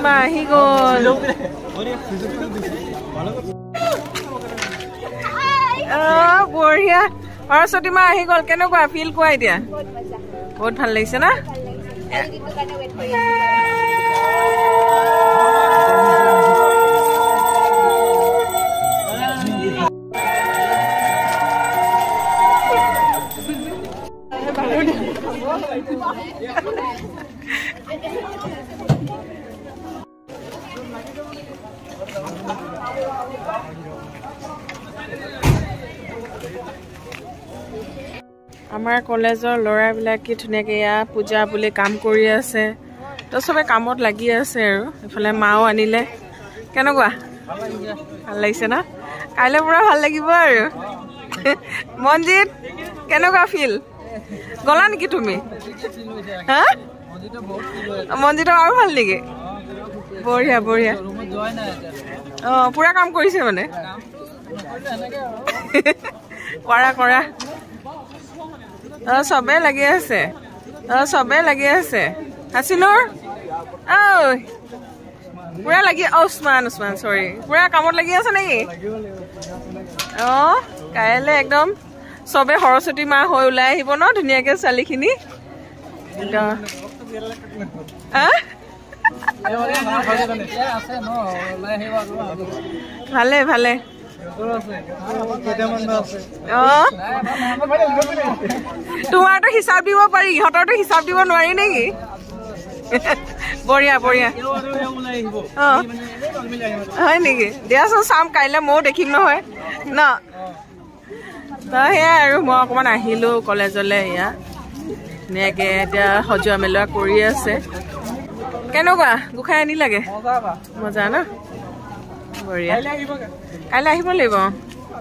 মা আহি গ'ল বঢ়িয়া সৰস্বতী মা আহি গ'ল কেনেকুৱা ফিল কোৱা এতিয়া বহুত ভাল লাগিছে না আমাৰ কলেজৰ ল'ৰাবিলাক কি ধুনীয়াকৈ এয়া পূজা বুলি কাম কৰি আছে তো চবে কামত লাগি আছে আৰু এইফালে মাও আনিলে কেনেকুৱা ভাল লাগিছে না কাইলৈ পুৰা ভাল লাগিব আৰু মনজিত কেনেকুৱা ফিল গলা নেকি তুমি হা মনজিতৰ আৰু ভাল নেকি বঢ়িয়া বঢ়িয়া অঁ পুৰা কাম কৰিছে মানে কৰা কৰা চবে লাগি আছে চবে লাগি আছে হাচিনুৰ ঐ পুৰা লাগি উচমান উচমান চৰি পুৰা কামত লাগি আছে নেকি অঁ কাইলৈ একদম চবে সৰস্বতী মা হৈ ওলাই আহিব ন ধুনীয়াকৈ ছোৱালীখিনি ভালে ভালে তোমাৰতো হিচাপ দিব পাৰি ইহঁতৰতো হিচাপ দিব নোৱাৰি নেকি বঢ়িয়া বঢ়িয়া হয় নেকি দিয়াচোন চাম কাইলৈ ময়ো দেখিম নহয় ন সেয়াই আৰু মই অকণমান আহিলোঁ কলেজলৈ এয়া ধুনীয়াকৈ এতিয়া সজোৱা মেলোৱা কৰি আছে কেনেকুৱা গোসাঁই আনি লাগে মজা ন বঢ়িয়া কাইলৈ আহিব লাগিব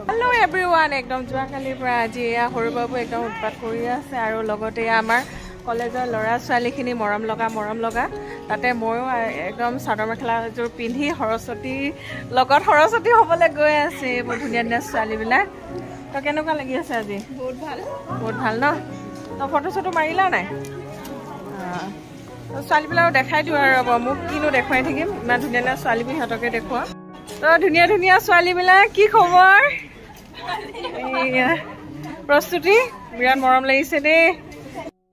হেল্ল' এভৰিৱান একদম যোৱাকালিৰ পৰা আজি এয়া সৰু বাবু একদম উৎপাত কৰি আছে আৰু লগতে আমাৰ কলেজৰ ল'ৰা ছোৱালীখিনি মৰম লগা তাতে ময়ো একদম চাদৰ মেখেলা এযোৰ পিন্ধি সৰস্বতীৰ লগত সৰস্বতী হ'বলৈ গৈ আছে বৰ ধুনীয়া ধুনীয়া ছোৱালীবিলাক তো কেনেকুৱা লাগি আছে আজি বহুত ভাল ন তো ফটো চটো মাৰিলা নাই ছোৱালীবিলাকক দেখাই দিওঁ আৰু ৰ'ব মোক কিনো দেখুৱাই থাকিম ইমান ধুনীয়া ধুনীয়া ছোৱালীবোৰ সিহঁতকে দেখুওৱা তো ধুনীয়া ধুনীয়া ছোৱালীবিলাক কি খবৰ এয়া প্ৰস্তুতি বিৰাট মৰম লাগিছে দেই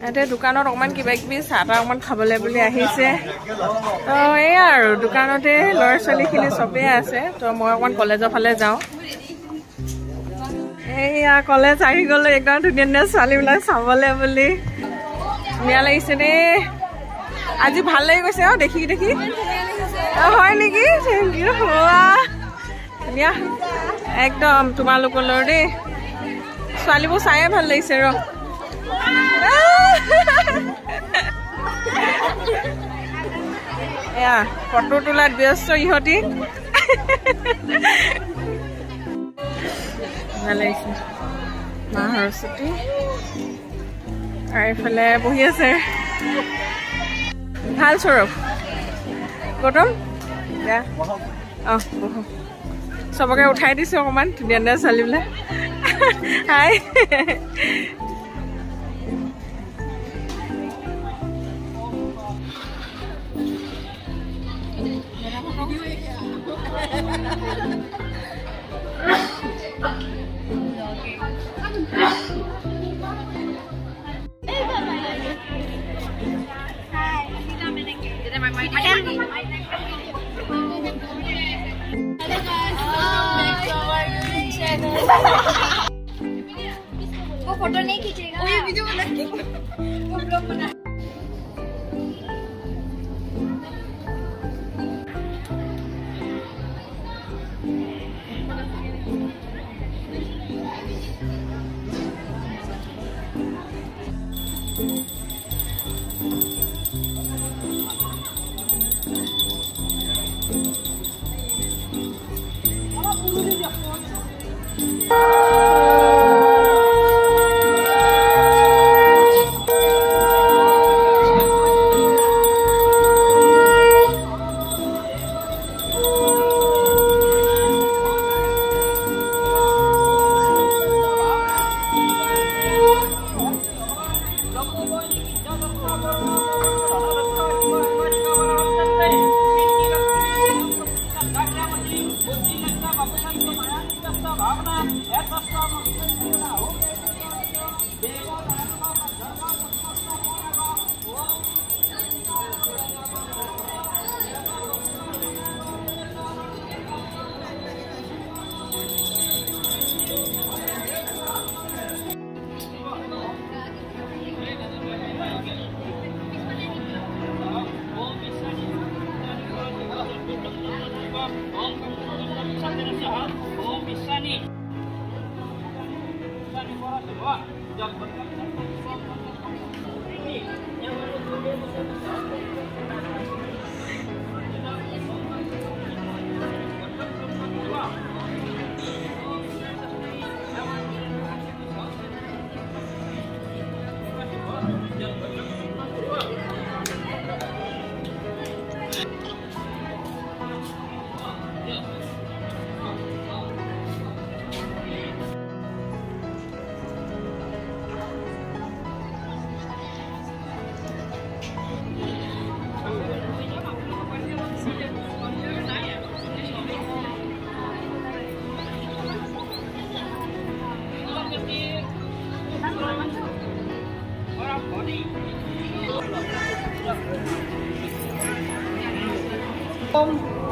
ইয়াতে দোকানত অকণমান কিবা কিবি চাহ তাহ অকণমান খাবলৈ বুলি আহিছে তো এয়া আৰু দোকানতে ল'ৰা ছোৱালীখিনি চবেই আছে তো মই অকণমান কলেজৰ ফালে যাওঁ এইয়া কলেজ আহি গ'লো একদম ধুনীয়া ধুনীয়া ছোৱালীবিলাক চাবলৈ বুলি ধুনীয়া লাগিছে দেই আজি ভাল লাগি গৈছে অঁ দেখি দেখি হয় নেকি থেংক ইউ ধুনীয়া একদম তোমালোকলৈ দেই ছোৱালীবোৰ চায়ে ভাল লাগিছে ৰ এয়া ফটো তোলাত ব্যস্ত ইহঁতি ভাল লাগিছে মা সৰস্বতী আৰু এইফালে বহি আছে ভাল স্বৰূপ গৌতম অঁ বহো চবকে উঠাই দিছোঁ অকণমান ধুনীয়া ধুনীয়া ছোৱালীবিলাক হাই वो फोटो नहीं खींचेगा वो वीडियो बनाएंगे वो ब्लॉग बना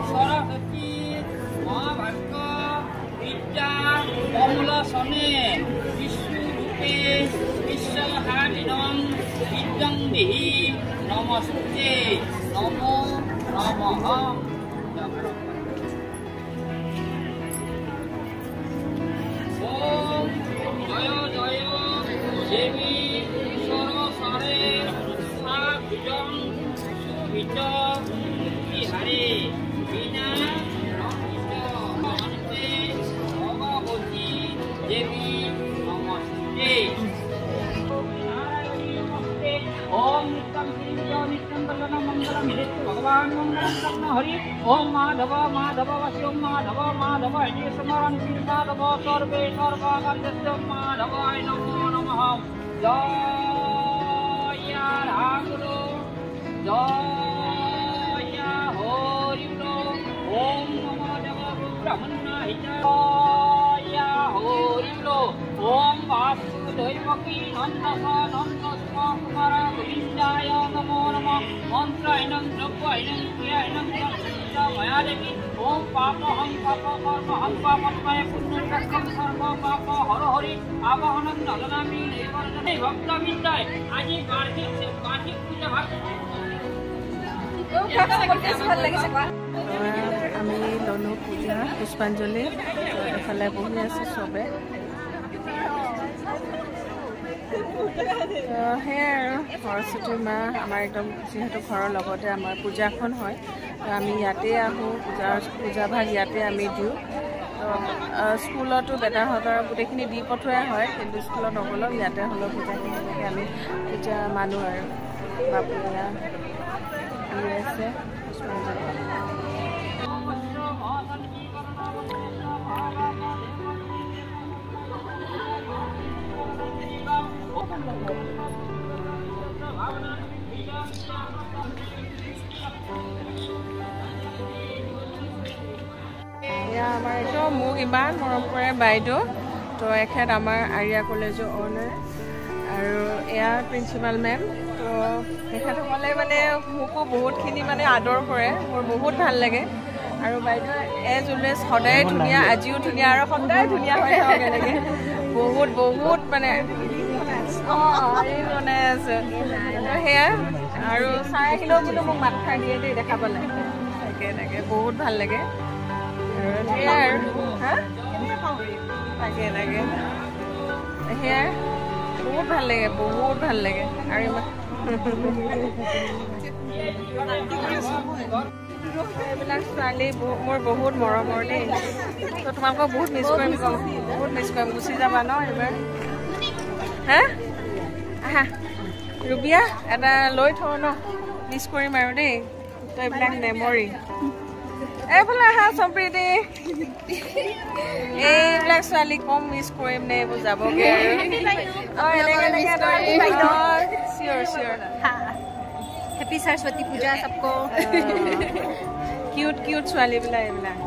सरस्वती महाभारत विद्या कमला सने विश्वरूपे विश्वहारिणं विद्यं देहि नमस्ते नमो नमः। ओम जय जय देवी सरसारे साभुजं सुविच हरे बिना नमस्ते भगवती देवी नमस्ते। ओम नित्यं श्रीयो नित्यं बलनं मंगलम हेतु भगवान मंगलम कृष्ण हरि। ओम माधव माधव वश्यो माधव माधव हरि स्मरण श्री माधव सर्वे सर्वकार्यस्य माधवाय नमो नमः। जय राघुलो जय हरिलो। ओम नमो देव ब्रह्मणाय जय हरिलो। ओम वासुदेवकी नंदस नंदस्व कुमार गोविंदाय नमो नमः। मंत्रहीनं द्रव्यहीनं क्रियाहीनं मया देवी। ओम पापहं पापकर्महं पापमय पुण्यकर्म सर्व पाप हर हरि आवाहनं नगनामि नैवर्तने भक्तविद्याय। आज कार्तिक पूजा भाग আমি ললো পূজা পুষ্পাঞ্জলি এফালে বহি আছো চবে সেয়াই আৰু সৰস্বতী মা আমাৰ একদম যিহেতু ঘৰৰ লগতে আমাৰ পূজাখন হয় আমি ইয়াতে আহোঁ পূজা ভাগ ইয়াতে আমি দিওঁ স্কুলতো বেটাহঁতৰ গোটেইখিনি দি পঠোৱাই হয় কিন্তু স্কুলত নগ'লেও ইয়াতে হ'লেও পূজাখিনি আমি পূজা মানো আৰু বাপুয়া আছে আমাৰ এইটো মোক ইমান মৰম কৰে বাইদেউ তো এখেত আমাৰ আৰিয়া কলেজৰ অনাৰ আৰু এয়া প্ৰিন্সিপাল মেম তো তেখেতসকলে মানে মোকো বহুতখিনি মানে আদৰ কৰে মোৰ বহুত ভাল লাগে আৰু বাইদেউ এজ অলৱেজ সদায় ধুনীয়া আজিও ধুনীয়া আৰু সদায় ধুনীয়া হৈ থাকক এনেকৈ বহুত বহুত মানে এই বনাই আছে সেয়া আৰু চাই আহিলেও কিন্তু মোক মাত খাই দিয়ে দেই দেখা পালে তাকে এনেকৈ বহুত ভাল লাগে আৰু সেয়াই আৰু হা তাকে তাকে সেয়াই বহুত ভাল লাগে আৰু ইমান এইবিলাক ছোৱালী মোৰ বহুত মৰমৰ দেই তো তোমালোকক বহুত মিছ কৰিম গুচি যাবা ন এইবাৰ হা আহা ৰুবিয়া এটা লৈ থওঁ ন মিছ কৰিম আৰু দেই তো এইবিলাক মেমৰি এইফালে আহা সম্প্ৰীতি এইবিলাক ছোৱালী কম মিছ কৰিম নে এইবোৰ যাবগৈ আৰু চিয়'ৰ हैप्पी सरस्वती पूजा सबको क्यूट क्यूट ছোৱালী বিলাক এইবিলাক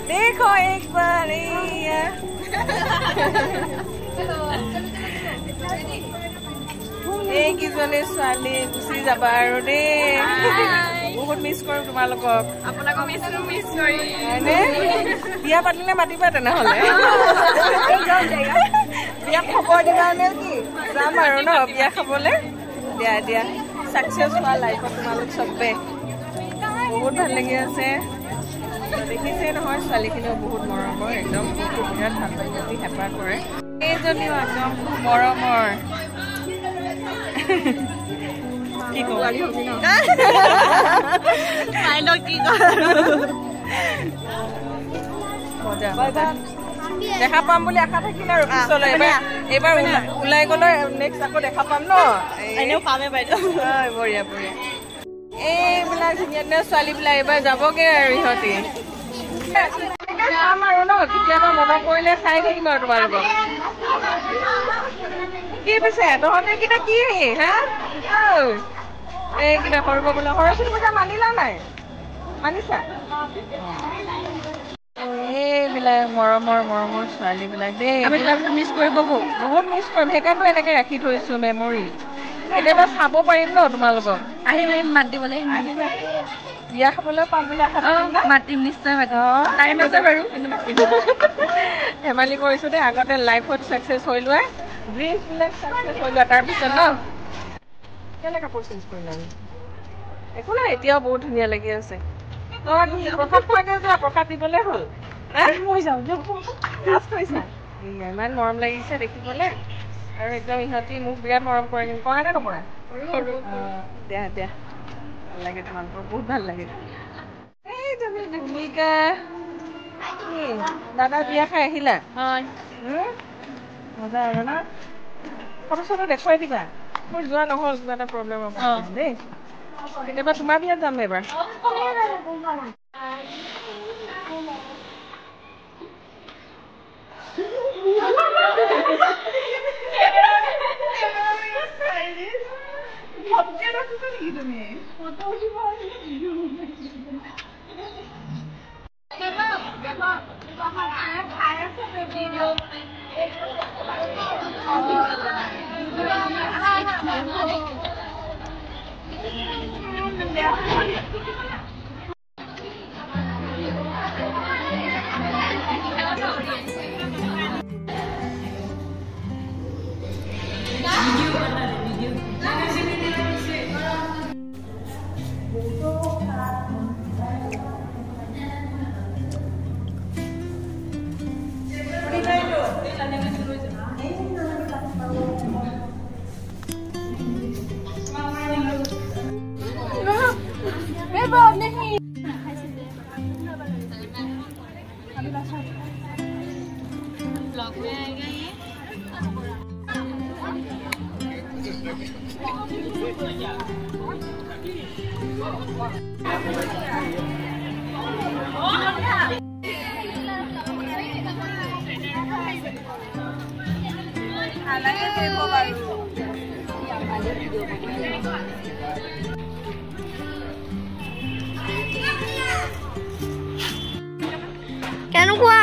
देखो एक बार এইকেইজনী ছোৱালী গুচি যাবা আৰু দেই বহুত মিছ কৰিম তোমালোকক আপোনাকো মিছ কৰিম বিয়া পাতিলে মাতিবা তেনেহ'লে বিয়া খবৰ দিবা নে কি যাম আৰু ন বিয়া খাবলৈ দিয়া ছাকচেছ হোৱা লাইফত তোমালোক চবে বহুত ভাল লাগি আছে দেখিছে নহয় ছোৱালীখিনিও বহুত মৰমৰ একদম বিৰাট ঠাণ্ডা প্ৰতি হেঁপাহ কৰে এইজনীও একদম খুব মৰমৰ কি কওঁ দেখা পাম বুলি আশা থাকিল আৰু পিছলৈ এইবাৰ ওলাই গ'লে নেক্সট আকৌ দেখা পাম ন এনেও পামে বাইদেউ বঢ়িয়া বঢ়িয়া এইবিলাক ধুনীয়া ধুনীয়া ছোৱালীবিলাক এইবাৰ যাবগে আৰু ইহঁতি চাম আৰু ন কেতিয়াবা মনত পৰিলে চাই থাকিম আৰু তোমালোকক কি পিছে তহঁতে কিটা কি হা এই কিবা কৰিব বোলে সৰস্বতী পূজা মানিলা নাই মানিছা এইবিলাক মৰমৰ ছোৱালীবিলাক দেই মিছ কৰিব বহুত মিছ কৰিম সেইকাৰণে এনেকে ৰাখি থৈছো মেমৰি কেতিয়াবা চাব পাৰিম ন তোমালোকক আহিলে মাত দিবলৈ বিয়া খাবলৈ পাম বুলি আশা মাতিম নিশ্চয় টাইম আছে বাৰু ধেমালি কৰিছো দেই আগতে লাইফত চাকচেছ হৈ লোৱা ড্ৰিমছবিলাক চাকচেছ হৈ লোৱা তাৰপিছত ন কেলে কাপোৰ চেঞ্জ কৰিলা একো নাই এতিয়াও বহুত ধুনীয়া লাগি আছে প্ৰসাদ খোৱাকে যোৱা প্ৰসাদ দিবলৈ হ'ল ইমান মৰম লাগিছে দেখিবলৈ আৰু একদম ইহঁতি মোক বিৰাট মৰম কৰে কিন্তু কৰা নে নকৰা দিয়া দিয়া ভাল লাগে তোমালোকৰ বহুত ভাল লাগে এই ভূমিকা দাদা বিয়া খাই আহিলা মজা আৰু ন ফটো চটো দেখুৱাই দিবা মোৰ যোৱা নহ'ল কিবা এটা প্ৰব্লেমৰ দেই কেতিয়াবা তোমাৰ বিয়াত যাম এবাৰ কেনেকুৱা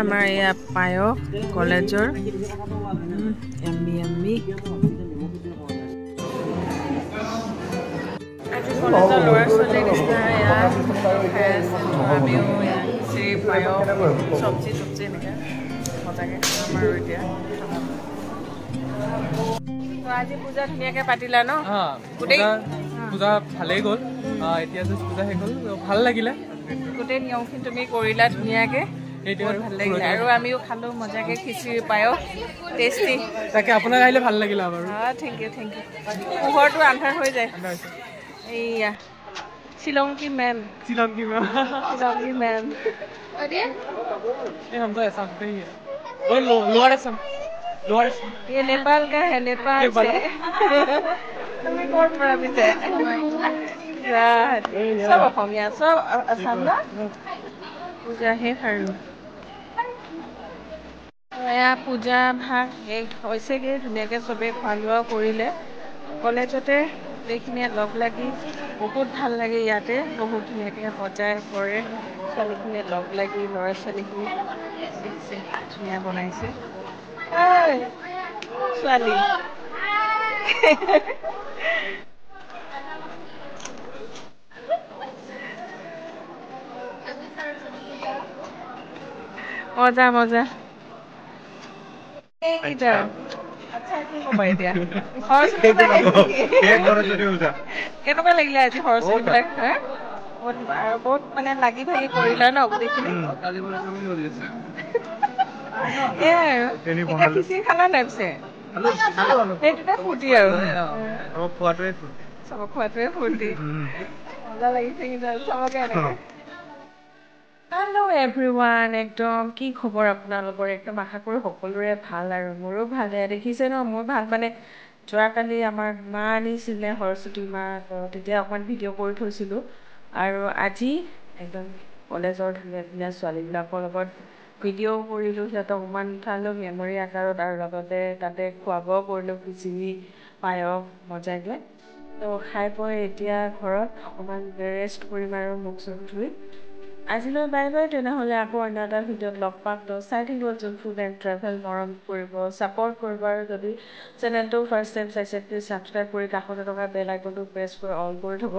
আমাৰ এয়া পায়স কলেজৰ এম্বি আজি কলেজৰ ল'ৰা ছোৱালীৰ নিচিনা এয়া খাই আছে আমিও চিৰি পায়স চব্জি এনেকৈ মজাকৈ খাম আৰু এতিয়া আজি পূজা ধুনীয়াকৈ পাতিলা ন গোটেই পূজা ভালেই গ'ল এতিয়া জাষ্ট পূজা শেষ হ'ল ভাল লাগিলে গোটেই নিয়মখিনি তুমি কৰিলা ধুনীয়াকৈ বহুত ভাল লাগিলে আৰু আমিও খালো মজাকে খিচিৰি পায়স টেষ্টি তাকে আপোনাক আহিলে ভাল লাগিলে বাৰু থেংক ইউ পোহৰটো আন্ধাৰ হৈ যায় এইয়া शिलोंग की मैम ये हम तो ऐसा ही है वो लोअर असम ये नेपाल का है नेपाल से तुम्हें कौन बड़ा भी है सब অসমীয়া सब असम ना पूजा हे खारू এয়া পূজা ভাগ শেষ হৈছেগৈ ধুনীয়াকৈ চবেই খোৱা লোৱা কৰিলে কলেজতে গোটেইখিনিয়ে লগ লাগি বহুত ভাল লাগে ইয়াতে বহুত ধুনীয়াকৈ সজাই পৰে ছোৱালীখিনিয়ে লগ লাগি ল'ৰা ছোৱালীখিনি দেখিছে ধুনীয়া বনাইছে ছোৱালী মজা মজা কেনেকুৱা লাগিলে আজি সৰস্বতীবিলাক বহুত মানে লাগি ভাগি কৰিলা ন গোটেইখিনি এয়াই আৰু খিচিৰি খালা নাই পিছে সেইটোতে ফূৰ্তি আৰু চব খোৱাটোৱে ফূৰ্তি মজা লাগিছে কিন্তু চবকে এনেকৈ হেল্ল' এভৰিৱান একদম কি খবৰ আপোনালোকৰ একদম আশা কৰোঁ সকলোৰে ভাল আৰু মোৰো ভালে দেখিছে ন মোৰ ভাল মানে যোৱাকালি আমাৰ মা আনিছিলে সৰস্বতী মা তেতিয়া অকণমান ভিডিঅ' কৰি থৈছিলোঁ আৰু আজি একদম কলেজৰ ধুনীয়া ধুনীয়া ছোৱালীবিলাকৰ লগত ভিডিঅ' কৰিলোঁ সিহঁতক অকণমান উঠালোঁ মেমৰি আকাৰত আৰু লগতে তাতে খোৱা বোৱাও কৰিলোঁ খিচিৰি পায়স মজাকৈ তো খাই বৈ এতিয়া ঘৰত অকণমান ৰেষ্ট কৰিম আৰু মুখ চুখ ধুই আজিলৈ বাই বাই তেনেহ'লে আকৌ অন্য এটা ভিডিঅ'ত লগ পাম তো চাই থাকিব যোন ফুড এণ্ড ট্ৰেভেল মৰম কৰিব ছাপৰ্ট কৰিব আৰু যদি চেনেলটো ফাৰ্ষ্ট টাইম চাইছে প্লিজ ছাবস্ক্ৰাইব কৰি কাষতে থকা বেল আইকনটো প্ৰেছ কৰি অল কৰি থ'ব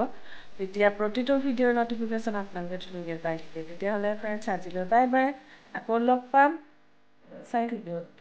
তেতিয়া প্ৰতিটো ভিডিঅ'ৰ নটিফিকেশ্যন আপোনালোকে ধুনীয়াকৈ পাই থাকে তেতিয়াহ'লে ফ্ৰেণ্ডছ আজিলৈ বাই বাই আকৌ লগ পাম চাই থাকিব